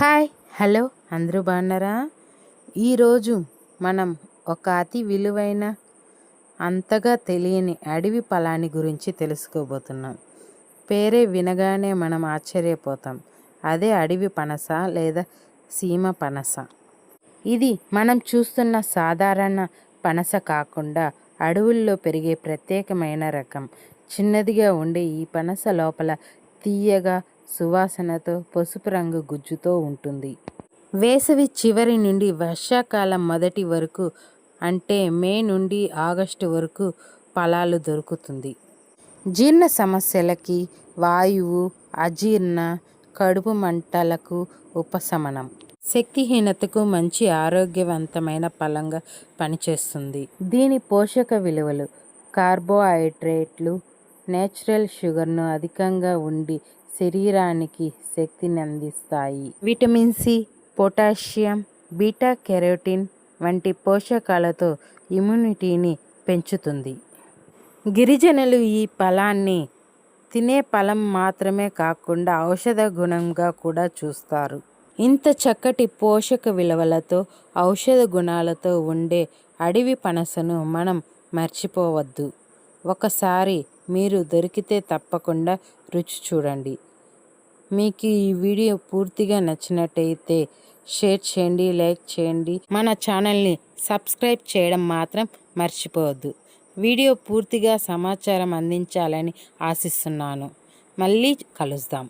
Hi hello అందరూ బాగున్నారా? ఈరోజు మనం ఒక అతి విలువైన అంతగా తెలియని అడవి ఫలాన్ని గురించి తెలుసుకోబోతున్నాం. పేరే వినగానే మనం ఆశ్చర్యపోతాం. అదే అడవి పనస లేదా సీమ పనస. ఇది మనం చూస్తున్న సాధారణ పనస కాకుండా అడవుల్లో పెరిగే ప్రత్యేకమైన రకం. చిన్నదిగా ఉండే ఈ పనస లోపల తీయగా సువాసనతో పసుపు రంగు గుజ్జుతో ఉంటుంది. వేసవి చివరి నుండి వర్షాకాలం మొదటి వరకు అంటే మే నుండి ఆగస్టు వరకు ఫలాలు దొరుకుతుంది. జీర్ణ సమస్యలకి, వాయువు, అజీర్ణ, కడుపు మంటలకు ఉపశమనం, శక్తిహీనతకు మంచి ఆరోగ్యవంతమైన ఫలంగా పనిచేస్తుంది. దీని పోషక విలువలు కార్బోహైడ్రేట్లు, నేచురల్ షుగర్ను అధికంగా ఉండి శరీరానికి శక్తిని అందిస్తాయి. Vitamin C, potassium, beta carotene వంటి పోషకాలతో ఇమ్యూనిటీని పెంచుతుంది. గిరిజనులు ఈ ఫలాన్ని తినే ఫలం మాత్రమే కాకుండా ఔషధ గుణంగా కూడా చూస్తారు. ఇంత చక్కటి పోషక విలువలతో ఔషధ గుణాలతో ఉండే అడవి పనసను మనం మర్చిపోవద్దు. ఒకసారి మీరు దొరికితే తప్పకుండా రుచి చూడండి. మీకు ఈ వీడియో పూర్తిగా నచ్చినట్టయితే షేర్ చేయండి, లైక్ చేయండి. మన ఛానల్ని సబ్స్క్రైబ్ చేయడం మాత్రం మర్చిపోవద్దు. వీడియో పూర్తిగా సమాచారం అందించాలని ఆశిస్తున్నాను. మళ్ళీ కలుద్దాం.